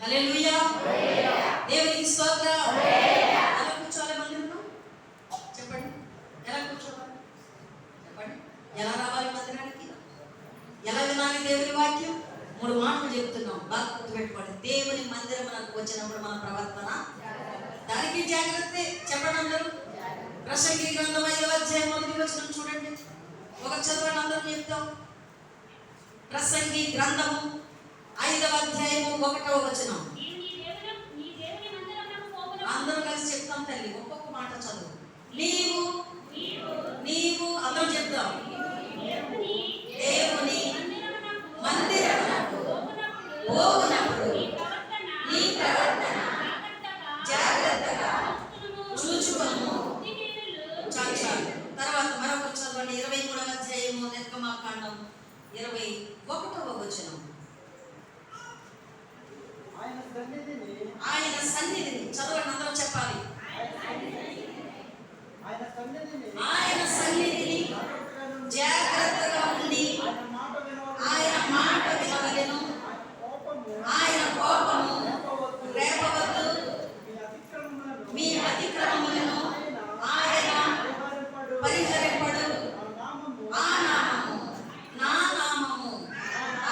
హల్లెలూయా. దేవునికి స్తోత్రం. ఎలా కూర్చోవాలి మందిరంలో చెప్పండి? ఎలా కూర్చోవాలి చెప్పండి? ఎలా రావాలి మందిరానికి? ఎలా వినాలి దేవుని వాక్యం? 3 మాటలు చెప్తున్నాం, బాగా గుర్తుపెట్టుకోండి. దేవుని మందిరమునకు వచ్చినప్పుడు మన ప్రవర్తన దానికి జాగ్రత్త. చెప్పండి అందరూ. ప్రసంగి గ్రంథం 5వ అధ్యాయం 1వ వచనం చూడండి. ఒక చదవండి, అందరూ చెప్తాం. ప్రసంగి గ్రంథము 5వ అధ్యాయము 1వ వచనం. అందరూ కలిసి చెప్తాం తల్లి. ఒక్కొక్క మాట చదువు. నీవు అందరూ చెప్తాం. దేవుని మందిరమునకు పోవునప్పుడు నీ ప్రవర్తన జాగ్రత్తగా చూచుకొను. చాలు. తర్వాత మరొక చదవండి. 23వ అధ్యాయము నిర్గమాకాండం 21వ వచనం. ఆయన సన్నిధిని చదవండి, అందరూ చెప్పాలి. ఆయన సన్నిధిని జాగ్రత్తగా ఉండి ఆయన మాట వినవలెను. ఆయన కోపము రేపవద్దు. మీ అతిక్రమములను ఆయన పరిహరింపడు. ఆ నామము నా నామము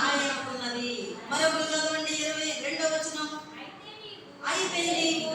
ఆయనకున్నది. మరొకరు చదవండి. 22వ వచనం. అయితే నీవు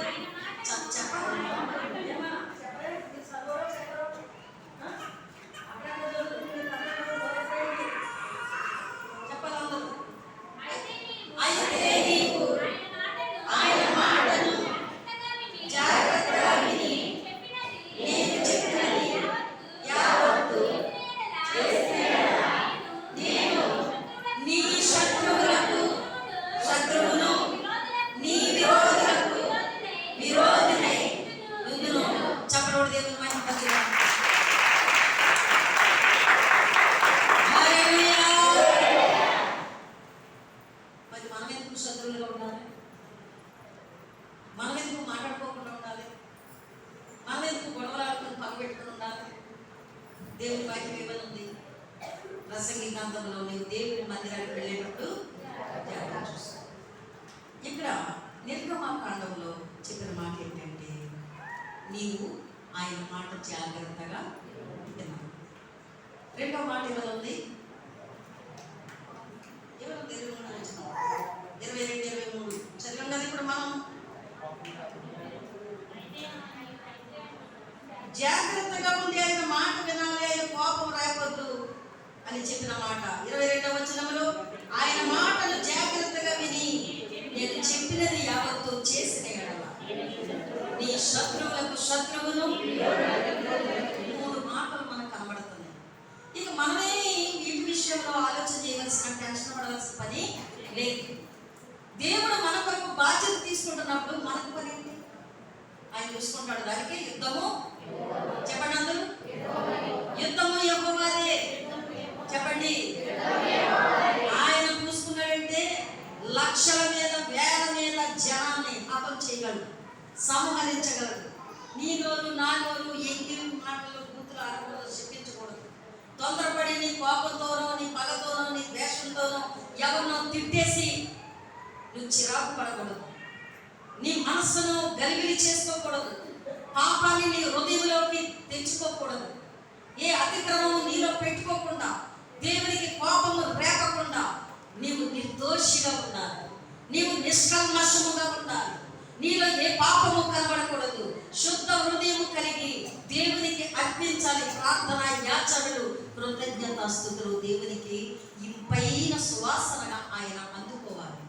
చెప్పండి. దేవుని వాక్యం ఏమనుంది? ప్రసంగి గ్రంథంలో నీవు దేవుని మందిరానికి వెళ్ళేటప్పుడు జాగ్రత్త చూస్తావు. ఇక్కడ నిర్గమాకాండంలో చెప్పిన మాట ఏంటంటే నీవు ఆయన మాట జాగ్రత్తగా విన్నావు. 2వ మాట ఏమనుంది? ఏమనుంది? 22, 23 చదివాం కదా. ఇప్పుడు మనం జాగ్రత్తగా ఉండి ఆయన మాట వినాలి, ఆయన కోపం రేపొద్దు అని చెప్పిన మాట. 22వ వచనంలో ఆయన మాటను జాగ్రత్తగా విని నేను చెప్పినది యావత్తు చేసిన ఎడల నీ శత్రువులకు శత్రువును. 3 మాటలు మనకు కనబడుతున్నాయి. ఇక మనమే వీటి విషయంలో ఆలోచన చేయవలసిన, టెన్షన్ పడవలసిన పని లేదు. దేవుడు మన కొరకు బాధ్యత తీసుకుంటున్నప్పుడు మనకు పని ఏంటి? ఆయన చూసుకుంటాడు. దానికి యుద్ధము చెప్పండి అందరూ. యుద్ధము యెహోవాదే. చెప్పండి. ఆయన చూసుకున్నాడంటే లక్షల మీద వేల మీద జనాన్ని హతం చేయగలడు, సంహరించగలడు. నీ నోరు నా నోరు ఎంగిలి మాటలు బూతులు ఆడకూడదు, శపించకూడదు. తొందరపడి నీ కోపంతోనో నీ పగతోనో నీ ద్వేషంతోనో ఎవరినో తిట్టేసి నువ్వు చిరాకు పడకూడదు. నీ మనస్సును గలిబిలి చేసుకోకూడదు. పాపాన్ని నీ హృదయంలోకి తెచ్చుకోకూడదు. ఏ అతిక్రమము నీలో పెట్టుకోకుండా, దేవునికి కోపము రేపకుండా నీవు నిర్దోషిగా ఉండాలి. నీవు నిష్కల్మషముగా ఉండాలి. నీలో ఏ పాపము కనబడకూడదు. శుద్ధ హృదయము కలిగి దేవునికి అర్పించాలి. ప్రార్థన, యాచనలు, కృతజ్ఞతాస్తుతులు దేవునికి ఇంపైన సువాసనగా ఆయన అందుకోవాలి.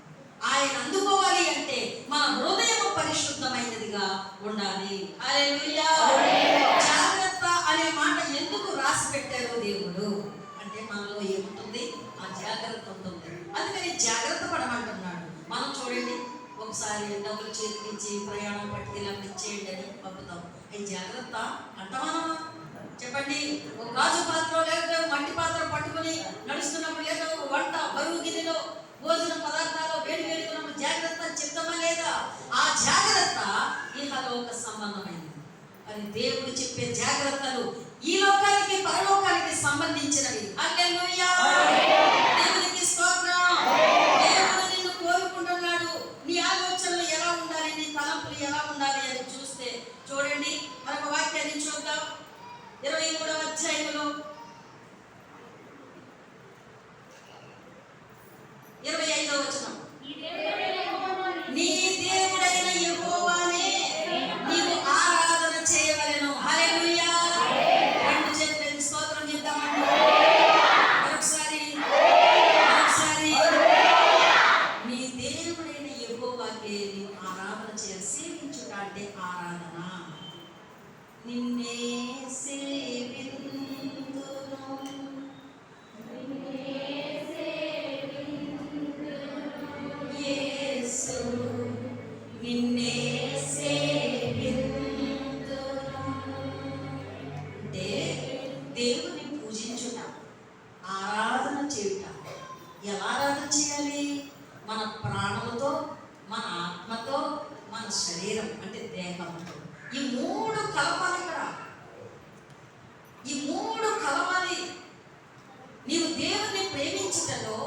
ఆయన అందుకోవాలి అంటే మన హృదయము పరిశుద్ధమైనదిగా ఉండాలి. హల్లెలూయా. జాగ్రత్త అనే మాట ఎందుకు రాసి పెట్టారు దేవుడు అంటే మనలో ఏముంటుంది? ఆ జాగ్రత్త ఉంటుంది. అందుకని జాగ్రత్త పడమంటున్నాడు. మనం చూడండి, ఒకసారి డబ్బులు చేతికిచ్చి ప్రయాణం పట్టుకెళ్ళి ఇచ్చేయండి అని పంపుతాం. ఈ జాగ్రత్త అంటమా? చెప్పండి. ఒక గాజు పాత్ర లేదా మట్టి పాత్ర పట్టుకుని నడుస్తున్నప్పుడు లేదా వంట బరువు గిన్నెలో భోజన పదార్థాలు వేడి వేడుకున్నప్పుడు జాగ్రత్త చెప్తామా లేదా? ఆ జాగ్రత్త ఇహలోక సంబంధమైనది. అని దేవుడు చెప్పే జాగ్రత్తలు ఈ లోకానికి పరలోకానికి సంబంధించినవి. హల్లెలూయా. దేవునికి స్తోత్రం. దేవుడు నిన్ను కోరుకుంటున్నాడు. నీ మూడు కలపాలి. ఇక్కడ ఈ మూడు కలవాలి. నీవు దేవుణ్ణి ప్రేమించుటలో,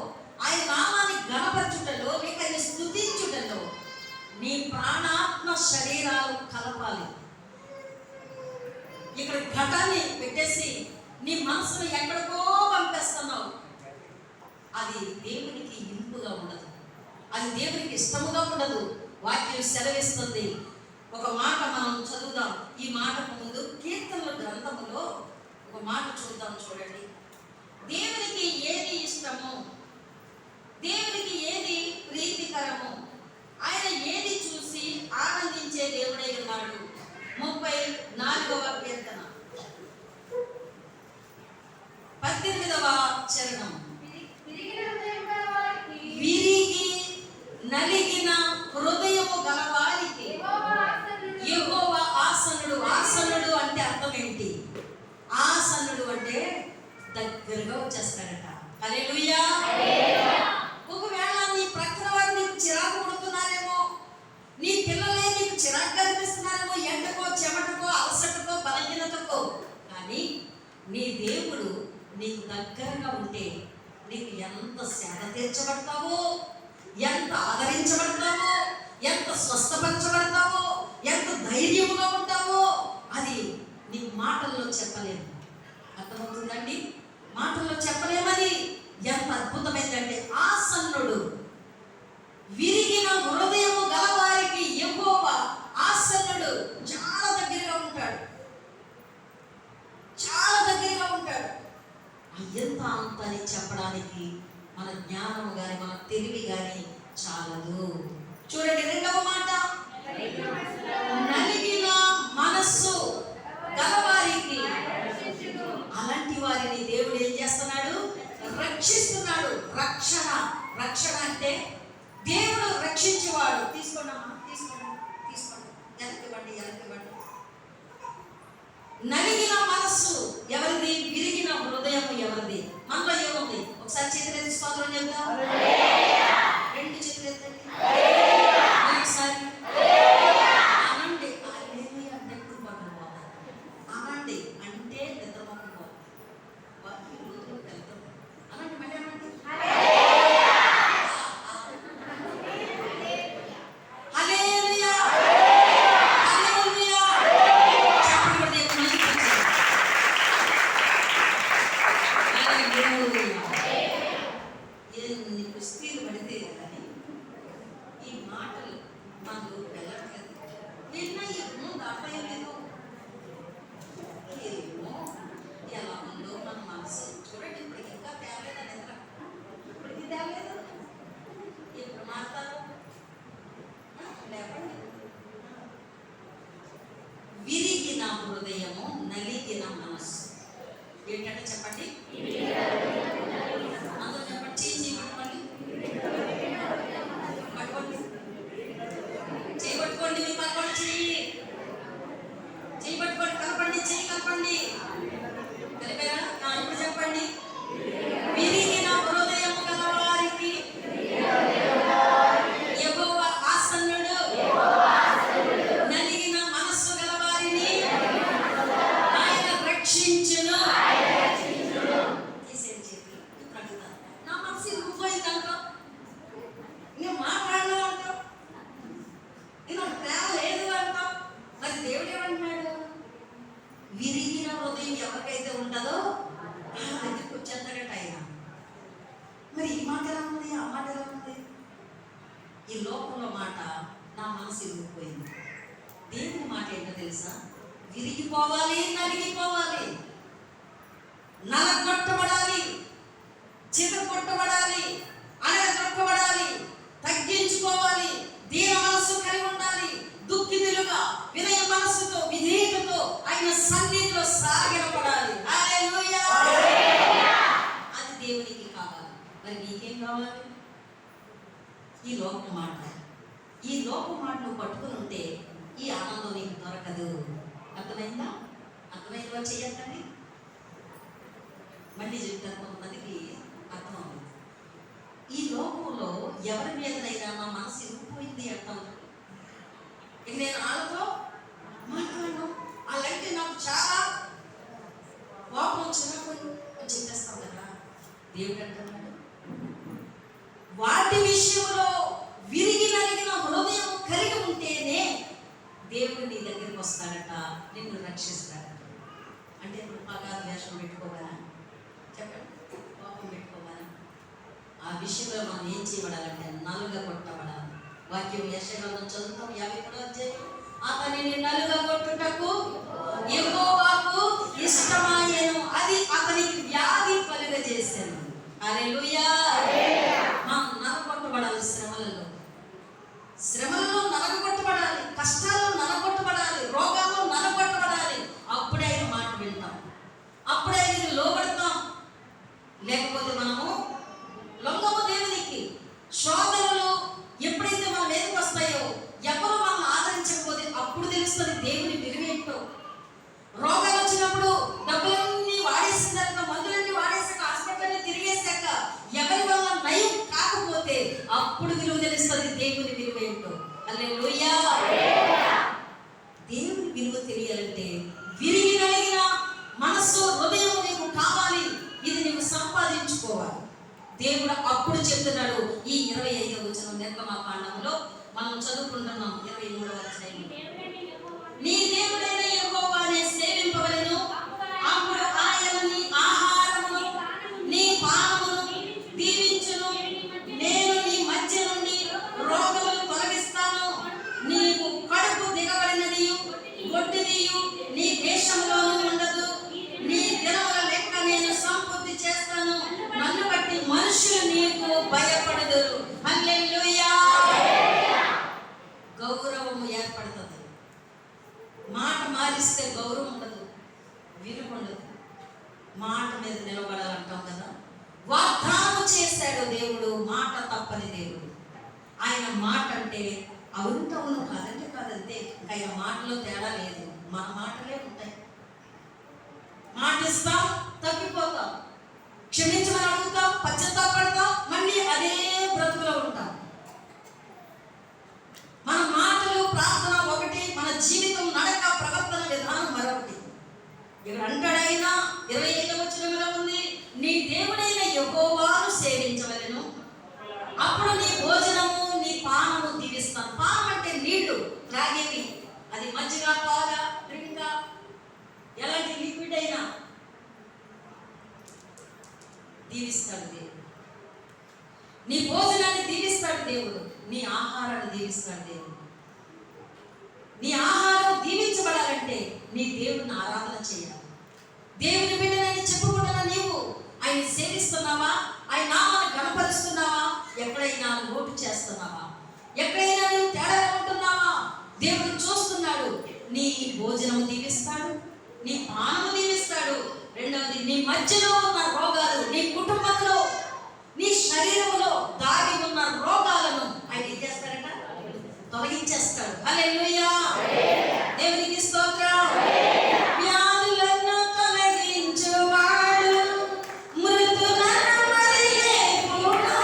ఆయన నామాన్ని గణపరచుటలో, లేక ఆయన స్తుతించుటలో నీ ప్రాణాత్మ శరీరాలు కలపాలి. ఇక్కడ ఘటాన్ని పెట్టేసి నీ మనసును ఎక్కడికో పంపేస్తున్నావు. అది దేవునికి ఇంపుగా ఉండదు, అది దేవునికి ఇష్టముగా ఉండదు. వాక్యం సెలవిస్తుంది. ఒక మాట మనం చదువుదాం. ఈ మాటకు ముందు కీర్తనల గ్రంథములో ఒక మాట చూద్దాం. చూడండి, దేవునికి ఏది ఇష్టమో, దేవునికి ఏది ప్రీతికరమో, ఆయన ఏది చూసి ఆనందించే దేవుడై ఉన్నాడు. 34వ కీర్తన 18వ చరణం. విరిగి నలిగిన హృదయము గలవారికి యెహోవా ఆసనుడు. ఆసనుడు అంటే అర్థం ఏంటి? ఆసనుడు అంటే దగ్గరగా వచ్చేస్తాడట. హల్లెలూయా. ఒకవేళ నీ ప్రక్కన వారు నీకు చిరాకు పడుతున్నారేమో, నీ పిల్లలే నీకు చిరాకు కనిపిస్తున్నారేమో, ఎండకో చెమటకో అలసటకో బలహీనతకో, కానీ నీ దేవుడు నీకు దగ్గరగా ఉంటే నీకు ఎంత సేద తీర్చబడతావో, ఎంత ఆదరించబడతావో, ఎంత స్వస్థపరచబడతావో, ఎంత ధైర్యముగా ఉంటావో అది నీ మాటల్లో చెప్పలేము. అర్థమవుతుందండి? మాటల్లో చెప్పలేమది. ఎంత అద్భుతమైందంటే ఆసన్నుడు. విరిగిన హృదయము గలవారికి యెహోవా ఆసన్నుడు. చాలా దగ్గరగా ఉంటాడు, చాలా దగ్గరగా ఉంటాడు. ఎంత అంత అని చెప్పడానికి మన జ్ఞానము గాని మన తెలివి గాని చాలదు. చూడండి, రెండవ మాట, నలిగిన మనస్సు గలవారికి. అలాంటి వారిని దేవుడు ఏం చేస్తున్నాడు? రక్షిస్తున్నాడు. రక్షణ. రక్షణ అంటే దేవుడు రక్షించేవాడు. తీసుకోండమ్మా, తీసుకోండి, తీసుకోండి, వెనక్కివ్వండి, వెనక్కివ్వండి. నలిగిన మనస్సు ఎవరిది? విరిగిన హృదయం ఎవరిది? మనలో ఏముంది? ఒకసారి చేతులెత్తి స్తోత్రం చెప్తా. రెండు చేతులు ఎత్తండి. ఒకసారి అనండి. అంటే ఎప్పుడు పక్కన పోతారు. అనండి అంటే నిద్రపోకుండా పోతారు. అనండి, మళ్ళీ అనండి. హల్లెలూయా, హల్లెలూయా. చెప్పండి, ఎన్ని కుస్తీలు పడితే కానీ ఈ మాటలు మనకు వెళ్ళట్లేదు. నిన్న ఏమో దాటలేదు, ఏమో ఎలా ఉందో మన మనసు. చూడండి, ఇప్పుడు ఇంకా తేలేదు నిద్ర, ఇప్పటికి తేలేదు. ఎప్పుడు మారుతారు? లేవండి. విరిగిన హృదయము, నలిగిన మనస్సు ఏంటంటే చెప్పండి. అందరూ చెప్పండి. చేయి పట్టుకోండి, పట్టుకోండి, చేయి పట్టుకోండి. మీ పట్టుకోండి, చేయి పట్టుకోండి, కలపండి, చేయి కలపండి. కలిపారా? ఇప్పుడు చెప్పండి. విరిగిన హృదయము గలవారికి యెహోవా ఆసన్నుడు. నలిగిన మనస్సు గలవారిని ఆయన రక్షించును. తీసేది చేతులు. ఇప్పుడు అడుగుతాను, నా మనసు ఇరుక్కుపోయిందంట, నేను మాట్లాడను అంటావు, నేను ప్రేమ లేదు అంటావు. మరి దేవుడు ఏమంటున్నాడు? విరిగిన హృదయం ఎవరికైతే ఉంటుందో ఆ దగ్గరికి వచ్చేస్తాడట ఆయన. మరి ఈ మాట ఎలా ఉంది? ఆ మాట ఎలా ఉంది? ఈ లోకంలో మాట నా మనసు ఇరుక్కుపోయింది. దేవుని మాట ఏంటో తెలుసా? విరిగిపోవాలి, నలిగిపోవాలి, నలగొట్టబడాలి, చితగొట్టబడాలి, అనగొట్టబడాలి, తగ్గించుకోవాలి, దీన మనస్సు కలిగి ఉండాలి, దుఃఖితులుగా వినయ మనస్సుతో విధేయతతో ఆయన సన్నిధిలో సాగిలపడాలి. హల్లెలూయా. అది దేవునికి కావాలి. మరి నీకేం కావాలి? ఈ లోక మాట. ఈ లోక మాట నువ్వు పట్టుకుని ఉంటే ఈ ఆనందం నీకు దొరకదు. అర్థమైందా? అర్థమైందో చెయ్యండి. మళ్ళీ చెప్తాను, కొంతమందికి అర్థం అవుతుంది. ఈ లోకంలో ఎవరి మీదనైనా మా మనసు ఇరుక్కుపోయింది అంటాం. ఇక నేను వాళ్ళతో మాట్లాడిన దేవుడు అంటున్నాడు, వాటి విషయంలో విరిగి నలిగిన హృదయం కలిగి ఉంటేనే దేవుడు నీ దగ్గరికి వస్తాడట, నిన్ను రక్షిస్తాడట. అంటే ఇప్పుడు బాగా ద్వేషం పెట్టుకోవాలా? చెప్పండి, కోపం పెట్టుకోవాలా? ఆ విషయంలో మనం ఏం చేయబడాలంటే నలుగా కొట్టబడాలి. వాక్యం యెషయా చదువుతాం 53వ అధ్యాయం. అతనిని నలుగా కొట్టుటకు యెహోవాకు ఇష్టమాయెను, అది అతనికి వ్యాధి కలుగజేసెను. హల్లెలూయా. మనం నలగొట్టబడాలి. శ్రమలలో నలగొట్టబడాలి, కష్టాల్లో నలగొట్టబడాలి, రోగాల్లో నలగొట్టబడాలి. అప్పుడే ఆయన మాట వింటాం, అప్పుడే ఆయన లోబడతాం. లేకపోతే మనము లొంగము దేవునికి. శోధనలు ఎప్పుడైతే మన మీదకి వస్తాయో, ఎవరు మనం ఆదరించకపోతే అప్పుడు తెలుస్తుంది దేవుని విలువేంటో. రోగాలు వచ్చినప్పుడు డబ్బులన్నీ వాడేసాక, మందులన్నీ వాడేసాక, హాస్పిటల్ని తిరిగేసాక ఎవరి వల్ల నయం కాకపోతే అప్పుడు విలువ తెలుస్తుంది దేవుని విలువేంటో. హల్లెలూయా. దేవుని విలువ తెలియాలంటే విరిగి నలిగిన మనస్సు, హృదయం నీకు కావాలి. ఇది నీవు సంపాదించుకోవాలి. దేవుడు అప్పుడు చెప్తున్నాడు. ఈ 25వ వచనం నిర్గమకాండంలో మనం చదువుకుంటున్నాం. 23వ అధ్యాయం. నీ దేవుడైన యెహోవానే సేవింపవలెను, అప్పుడు ఆయన నీ ఆహారమును నీ పానమును దీవించును. నేను నీ మధ్య నుండి రోగములు తొలగిస్తాను. నీవు కడుపు దిగబడినదియు గొడ్డిదియు నీ దేశంలోనూ ఉండదు. నీ దినముల లెక్క నేను సంపూర్తి చేస్తాను. నన్ను బట్టి మనుషులు నీకు భయపడదురు. హల్లెలూయా. గౌరవము ఏర్పడుతుంది. మాట మారిస్తే గౌరవం ఉండదు, విలువ ఉండదు. మాట మీద నిలబడాలంటాం కదా. వాగ్దానం చేశాడు దేవుడు, మాట తప్పని దేవుడు. ఆయన మాట అంటే అవును కాదంటే కాదంతే. ఆయన మాటలో తేడా లేదు. మన మాటలే ఉంటాయి. మాట ఇస్తాం, తప్పిపోతాం. క్షమించమని అడుగుతాం, పశ్చాత్తాపడతాం, మళ్ళీ అదే బ్రతుకులో ఉంటాం. మన మాటలు, ప్రార్థన ఒకటి, మన జీవితం, నడక, ప్రవర్తన విధానం మరొకటి. ఇక్కడ అంటాడైనా 25వ వచనంలో ఉంది, నీ దేవుడైన యెహోవాను సేవించవలెను, అప్పుడు నీ భోజనము నీ పానము దీవిస్తాను. పానం అంటే నీళ్లు త్రాగేవి. అది మజ్జిగ, పాల, డ్రింక్, ఎలాంటి లిక్విడ్ అయినా దీవిస్తాడు దేవుడు. నీ భోజనాన్ని దీవిస్తాడు దేవుడు. నీ ఆహారాన్ని దీవిస్తాడు దేవుడు. నీ ఆహారం దీవించబడాలంటే నీ దేవుడిని ఆరాధన చేయాలి. దేవుని బిడ్డనని చెప్పుకుంటున్న నీవు ఆయన సేవిస్తున్నావా? ఆయన నామాన్ని గణపరుస్తున్నావా? ఎక్కడైనా లోటు చేస్తున్నావా? ఎక్కడైనా నువ్వు తేడా ఉంటున్నావా? దేవుడు చూస్తున్నాడు. నీ భోజనము దీవిస్తాడు, నీ పానము దీవిస్తాడు. రెండవది, నీ మధ్యలో ఉన్న రోగాలు, నీ కుటుంబంలో, నీ శరీరంలో దాగి ఉన్న రోగాలను ఆయన ఏం చేస్తాడట? తొలగించేస్తాడు. హల్లెలూయా. దేవునికి స్తోత్రం. వ్యాధులను తొలగించువాడు, మృతులను మరి లేపువాడు.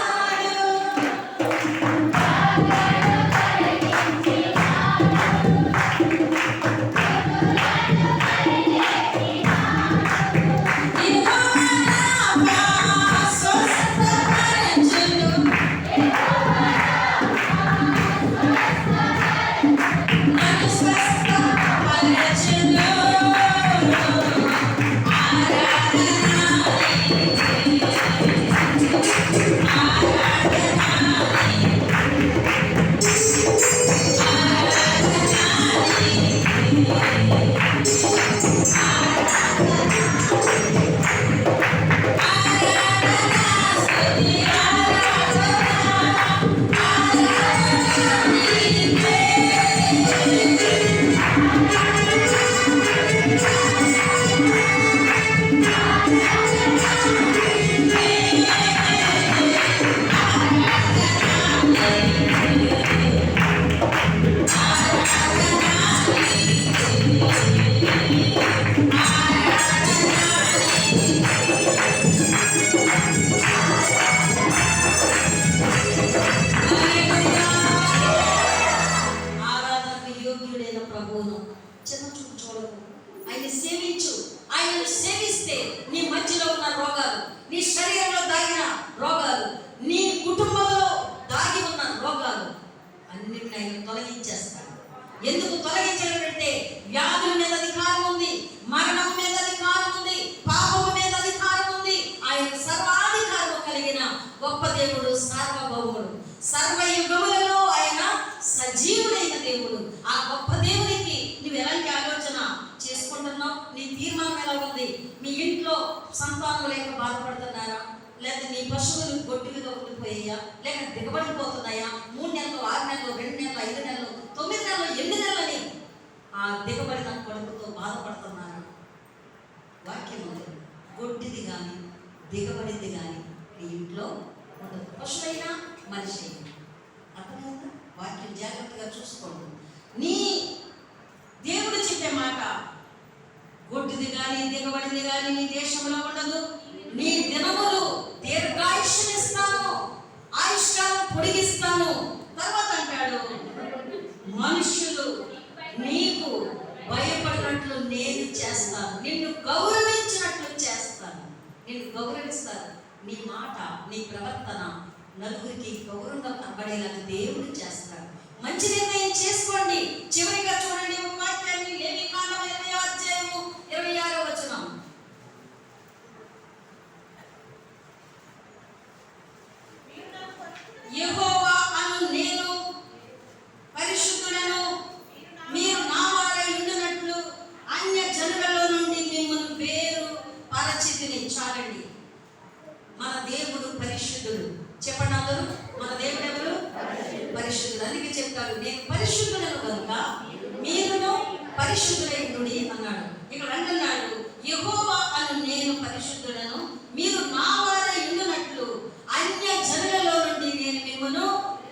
ఆయన్ని సేవించు. ఆయనను సేవిస్తే నీ మధ్యలో ఉన్న రోగాలు, నీ శరీరంలో దాగిన రోగాలు, నీ కుటుంబంలో దాగి ఉన్న రోగాలు అన్నిటిని ఆయన తొలగించేస్తాడు. ఎందుకు తొలగించాలంటే వ్యాధుల మీద అధికారం ఉంది, మరణం మీద అధికారం ఉంది, పాపము మీద అధికారం ఉంది. ఆయన సర్వాధికారం కలిగిన గొప్ప దేవుడు, సార్వభౌముడు. సర్వయుగములలో ఆయన సజీవుడైన దేవుడు. ఆ గొప్ప దేవునికి నువ్వు ఎలాంటి ఆలోచన చేసుకుంటున్నావు? నీ తీర్మానం ఎలా ఉంది? మీ ఇంట్లో సంతానం లేక బాధపడుతున్నారా? లేదా నీ పశువులు గొడ్డుగా ఉండిపోయాయా? లేక దిగబడిపోతున్నాయా? 3 నెలలు, 6 నెలలు, 2 నెలలు, 5 నెలలు, 9 నెలలు, 8 నెలలని ఆ దిగబడిన కొడుకుతో బాధపడుతున్నారా? వాక్యం ఉంది, గొడ్డిది కానీ దిగబడింది కానీ నీ ఇంట్లో ఉండదు. పశువైనా మనిషి అయినా. అర్థమైందా? వాక్యం జాగ్రత్తగా చూసుకోండి. నీ దేవుడు చెప్పే మాట, గొడ్డిది కానీ దిగబడింది కానీ నీ దేశంలో ఉండదు. నీ దినములు దీర్ఘాయుష్నిస్తాను, ఆయుష్కాలం పొడిగిస్తాను. తర్వాత అంటాడు, మనుషులు నీకు భయపడినట్లు నేను చేస్తాను, నిన్ను గౌరవించినట్లు చేస్తాను. నిన్ను గౌరవిస్తాను. నీ మాట, నీ ప్రవర్తన నలుగురికి గౌరవంగా కనబడేలాగా దేవుడు చేస్తాడు. మంచి నిర్ణయం చేసుకోండి. చివరిగా చూడండి ఒక వాక్యాన్ని, లేవికాండం 20వ అధ్యాయము 26వ వచనం. యెహోవా అను నేను పరిశుద్ధుడను, మీరు నా వారై ఉండునట్లు అన్య జనులలో నుండి మిమ్మల్ని వేరు పరచితిని. చాలండి. మన దేవుడు పరిశుద్ధుడు. చెప్పండి అందరూ, మన దేవుడు ఎవరు? పరిశుద్ధుడు. అందుకే చెప్తాడు, నేను పరిశుద్ధుడను కనుక మీరును పరిశుద్ధులై ఉండుడి అన్నాడు. ఇక్కడ అంటున్నాడు, యెహోవా అను నేను పరిశుద్ధుడను, మీరు నా వారై ఉండునట్లు అన్య జనులలో నుండి నేను మిమ్మల్ని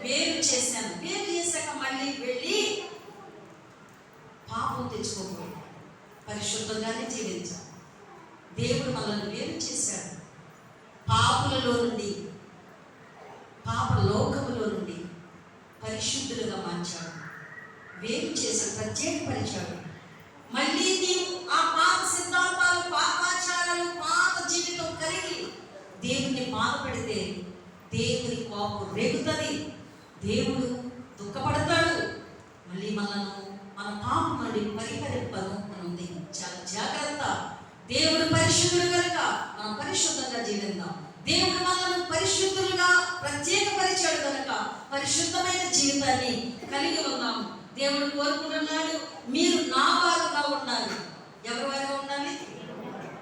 వేరు చేశాను. వేరు చేశాక మళ్ళీ వెళ్ళి పాపం తెచ్చుకోకూడదు, పరిశుద్ధంగానే జీవించాలి. దేవుడు మనల్ని వేరు చేశాడు. పాపులలో నుండి, పాప లోకములో నుండి పరిశుద్ధులుగా మార్చాడు, వేరు చేశాడు, ప్రత్యేకపరిచాడు. మళ్ళీ నీవు ఆ పాత సిద్ధాంతాలు, పాపాచారాలు, పాత జీవితం కలిగి దేవుణ్ణి బాధపడితే దేవుని కోపం రేగుతుంది, దేవుడు దుఃఖపడతాడు. మళ్ళీ మనను మన పాపం నుండి పరిహరింపను ఉంది. చాలా జాగ్రత్త. దేవుడు పరిశుద్ధుడు కనుక మనం పరిశుద్ధంగా జీవిద్దాం. దేవుడు మనల్ని పరిశుద్ధులుగా ప్రత్యేకపరిచాడు కనుక పరిశుద్ధమైన జీవితాన్ని కలిగి ఉన్నాము. దేవుడు కోరుకుంటున్నాడు, మీరు నా వారుగా ఉండాలి. ఎవరి వారుగా ఉండాలి?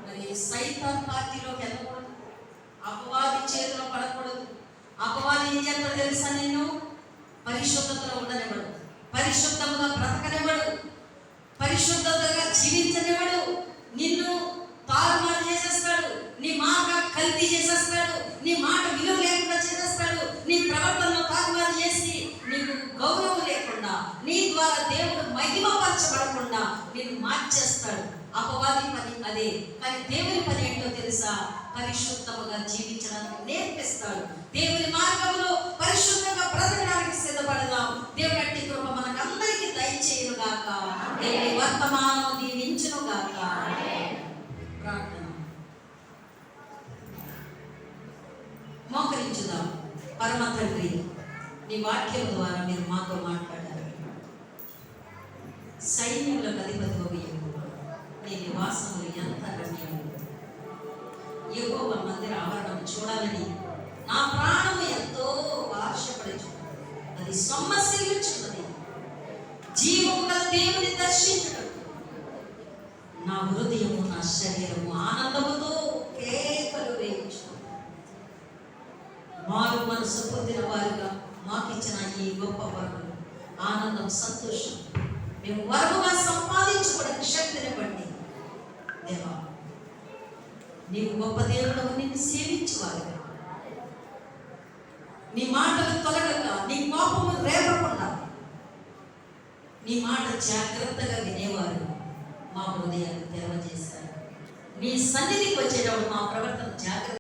మరి సైతాన్ పార్టీలోకి వెళ్ళకూడదు, అపవాది చేతిలో పడకూడదు. అపవాది ఏం చేస్తాడో తెలుసా? నిన్ను పరిశుద్ధతలో ఉండనివ్వడు, పరిశుద్ధంగా బ్రతకనివ్వడు, పరిశుద్ధతగా జీవించనివ్వడు. నిన్ను తారుమారు చేసేస్తాడు, నీ మాట కల్తీ చేసేస్తాడు, నీ మాట విలువ లేకుండా చేసేస్తాడు, నీ ప్రవర్తనలో తారుమారు చేసి నీకు గౌరవం లేకుండా, నీ ద్వారా దేవుడు మహిమపరచబడకుండా నిన్ను మార్చేస్తాడు. అపవాది పని అదే. కానీ దేవుని పని ఏంటో తెలుసా? పరిశుద్ధముగా జీవించడానికి నేర్పిస్తాడు. దేవుని మార్గంలో పరిశుద్ధంగా బ్రతకడానికి సిద్ధపడదాం. దేవుని అట్టి కృప మనకందరికీ దయచేయును గాక. దేవుని వర్తమానం దీవించును గాక. ప్రార్థన. మోకరించుదాం. పరమ తండ్రి, నీ వాక్యం ద్వారా మీరు మాతో మాట్లాడారు. సైన్యములకు అధిపతి నీ నివాసములు ఎంత రమ్యము. యెహోవా మందిర ఆవరణం చూడాలని నా ప్రాణము ఎంతో ఆశపడుచు, అది సొమ్మసిల్లుచున్నది. జీవము గల దేవుని దర్శించడం నా హృదయము, నా శరీరము ఆనందముతో కేకలు వేయించు. మారు మనసు పొందిన వారుగా మాకిచ్చిన ఈ గొప్ప వరం, ఆనందం, సంతోషం మేము వరముగా సంపాదించుకోవడానికి శక్తినివ్వండి. దేవా, నీవు గొప్ప దేవుడు, నిన్ను సేవించేవారుగా, నీ మాటలు తొలగక, నీ కోపము రేపకుండా నీ మాట జాగ్రత్తగా వినేవారు మా హృదయాన్ని తెరవజేశారు. నీ సన్నిధికి వచ్చేటప్పుడు మా ప్రవర్తన జాగ్రత్త